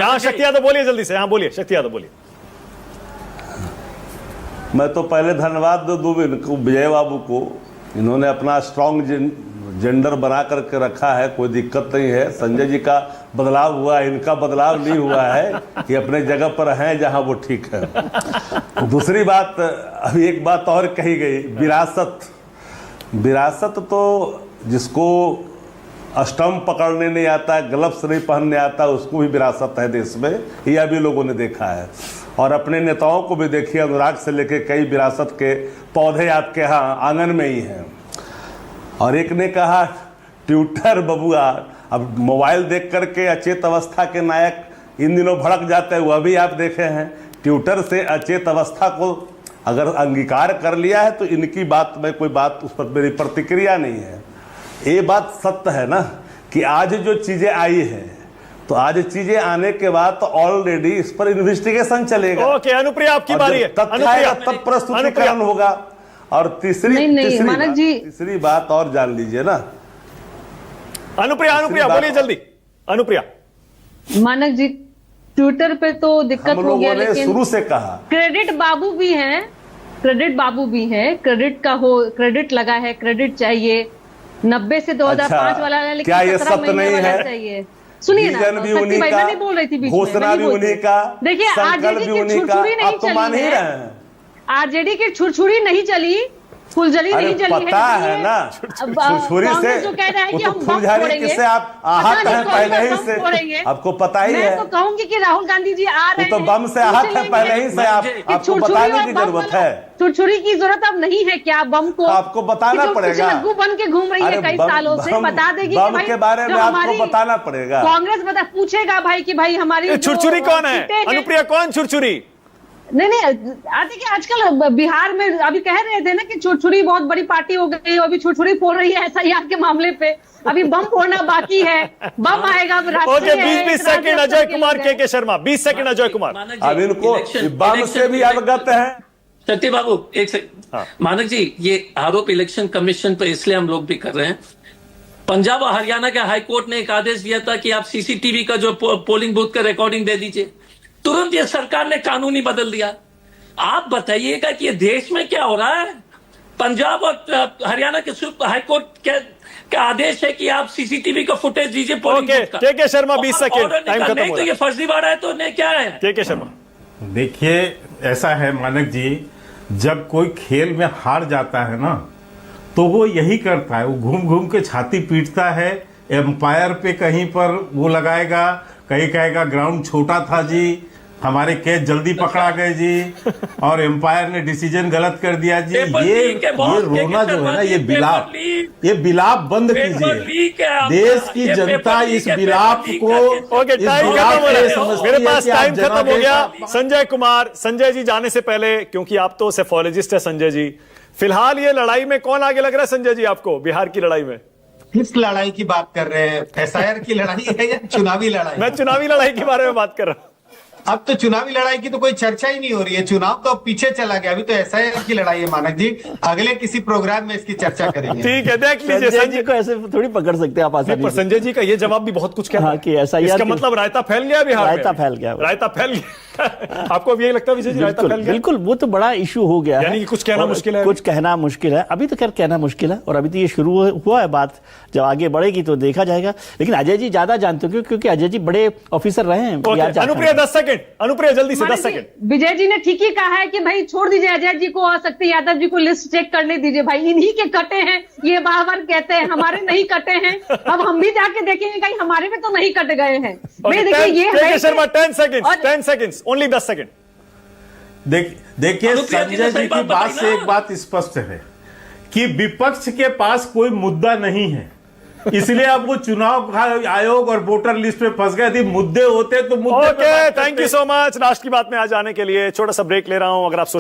हाँ शक्ति यादव बोलिए जल्दी से, हाँ बोलिए शक्ति यादव बोलिए। मैं तो पहले धन्यवाद दूं विजय बाबू को, इन्होंने अपना स्ट्रांग जेंडर बना करके रखा है, कोई दिक्कत नहीं है। संजय जी का बदलाव हुआ, इनका बदलाव नहीं हुआ है, कि अपने जगह पर हैं जहां वो ठीक है। दूसरी बात, अभी एक बात और कही गई, विरासत तो जिसको स्टंप पकड़ने नहीं आता, ग्लव्स नहीं पहनने आता, उसको भी विरासत है देश में, ये अभी लोगों ने देखा है। और अपने नेताओं को भी देखिए, अनुराग से लेके कई विरासत के पौधे आपके यहाँ आंगन में ही हैं। और एक ने कहा ट्विटर बबुआ, अब मोबाइल देख करके अचेत अवस्था के नायक इन दिनों भड़क जाते हैं, वह भी आप देखे हैं। ट्विटर से अचेत अवस्था को अगर अंगीकार कर लिया है तो इनकी बात में कोई बात, उस पर मेरी प्रतिक्रिया नहीं है। ये बात सत्य है ना कि आज जो चीजें आई है, तो आज चीजें आने के बाद तो ऑलरेडी इस पर इन्वेस्टिगेशन चलेगा। ओके अनुप्रिया आपकी बारी है, तब प्रस्तुतिकरण होगा। और तीसरी बात और जान लीजिए ना, अनुप्रिया बोलिए जल्दी। अनुप्रिया, मानक जी ट्विटर पे तो दिक्कत हो गया, लेकिन शुरू से कहा क्रेडिट बाबू भी हैं, क्रेडिट लगा है, क्रेडिट चाहिए। 90 से 2005 वाला है, लेकिन क्या ये सत्य नहीं है? चाहिए। सुनिए ना, शक्ति भाई मैं नहीं बोल रही थी बीच में, घोषणा भी उन्हीं का, देखिए आरजेडी की छुरछुरी नहीं चली है, आरजेडी की छुरछुरी नहीं चली, फुलझड़ी नहीं चली पता है ना, छुरछुरी से जो कह रहा है कि हम फुलझड़ी किससे आप आहत हैं पहले ही से, आपको पता ही है। मैं तो कहूंगी कि राहुल गांधी जी आ रहे हैं, तो बम से आहत है पहले ही से, आपको बताने की जरूरत है। छुरछुरी की जरूरत अब नहीं है क्या? बम को आपको बताना पड़ेगा, लग्गू बन के घूम रही है कई सालों से, बता देगी बम के बारे में आपको बताना पड़ेगा। कांग्रेस पूछेगा भाई कि भाई हमारी छुरछुरी कौन है? अनुप्रिया कौन छुरछुरी? नहीं देखिए आजकल बिहार में अभी कह रहे थे ना कि छुरछुरी बहुत बड़ी पार्टी हो गई, अभी छुरछुरी फोड़ रही है एसआईआर के मामले पे, अभी बम फोड़ना बाकी है, बम आएगा। ओके 20 सेकंड अजय कुमार के शर्मा, 20 सेकंड अजय कुमार। अब इनको बम से भी अवगत है। शक्ति बाबू एक सेकंड, मानक जी ये आरोप इलेक्शन कमीशन पर इसलिए हम लोग भी कर रहे हैं। पंजाब और हरियाणा के हाई कोर्ट ने एक आदेश दिया था कि आप सीसीटीवी का जो पोलिंग बूथ का रिकॉर्डिंग दे दीजिए, तुरंत ये सरकार ने कानून ही बदल दिया। आप बताइएगा कि ये देश में क्या हो रहा है? पंजाब और हरियाणा के हाई कोर्ट का आदेश है कि आप सीसीटीवी का फुटेज दीजिए पोलिंग बूथ का। के शर्मा 20 सेकंड टाइम खत्म हो रहा है। तो ये फर्जीवाड़ा है, तो नहीं क्या है? के शर्मा देखिए ऐसा है मानक जी, जब कोई खेल में हार जाता है ना तो वो यही करता है, वो घूम घूम के छाती पीटता है, एम्पायर पे कहीं पर वो लगाएगा, कहीं कहेगा ग्राउंड छोटा था जी, हमारे केस जल्दी पकड़ा गए जी, और एम्पायर ने डिसीजन गलत कर दिया जी। ये रोना जो है ना, ये बिलाप बंद कीजिए। देश की जनता इस बिलाप को, मेरे पास टाइम खत्म हो गया। संजय जी जाने से पहले, क्योंकि आप तो सेफोलॉजिस्ट है संजय जी, फिलहाल ये लड़ाई में कौन आगे लग रहा है संजय जी आपको, बिहार की लड़ाई में? किस लड़ाई की बात कर रहे हैं? एसआईआर की लड़ाई है या चुनावी लड़ाई? मैं चुनावी लड़ाई के बारे में बात कर रहा हूं। अब तो चुनावी लड़ाई की तो कोई चर्चा ही नहीं हो रही है, चुनाव तो अब पीछे चला गया, अभी तो एसआईआर की लड़ाई है मानक जी। अगले किसी प्रोग्राम में इसकी चर्चा करेंगे। ठीक है, देख लीजिए संजय जी को ऐसे थोड़ी पकड़ सकते हैं आप आसानी से। संजय जी का ये जवाब भी बहुत कुछ कहता है कि इसका मतलब रायता फैल गया बिहार में, रायता फैल गया। आपको अब यही लगता है विजय जी रायता फैल गया? बिल्कुल, वो तो बड़ा इशू हो गया है, यानी कि कुछ कहना मुश्किल है, अभी तो खैर कहना मुश्किल है, और अभी तो ये शुरू हुआ है बात, जब आगे बढ़ेगी तो देखा जाएगा। लेकिन अजय जी ज्यादा जानते हो क्योंकि अजय जी बड़े ऑफिसर रहे हैं। अनुप्रिया 10 सेकंड, अनुप्रिया जल्दी से 10 सेकंड। विजय जी ने ठीक ही कहा है कि भाई छोड़ दीजिए अजय जी को और शक्ति यादव जी को लिस्ट चेक करने दीजिए, भाई इन्हीं के कटे हैं, ये बार-बार कहते हैं हमारे नहीं कटे हैं। अब हम भी जाके देखेंगे कहीं हमारे में तो नहीं कट गए हैं। देखिए ये शर्मा 10 सेकंड्स ओनली 10 सेकंड। देखिए संजय जी की बात से एक बात स्पष्ट है कि विपक्ष के पास कोई मुद्दा नहीं है, इसलिए अब वो चुनाव आयोग और वोटर लिस्ट में फंस गए थे। मुद्दे होते तो मुद्दे। Okay, thank you so much. राष्ट्र की बात में आ जाने के लिए छोटा सा ब्रेक ले रहा हूं। अगर आप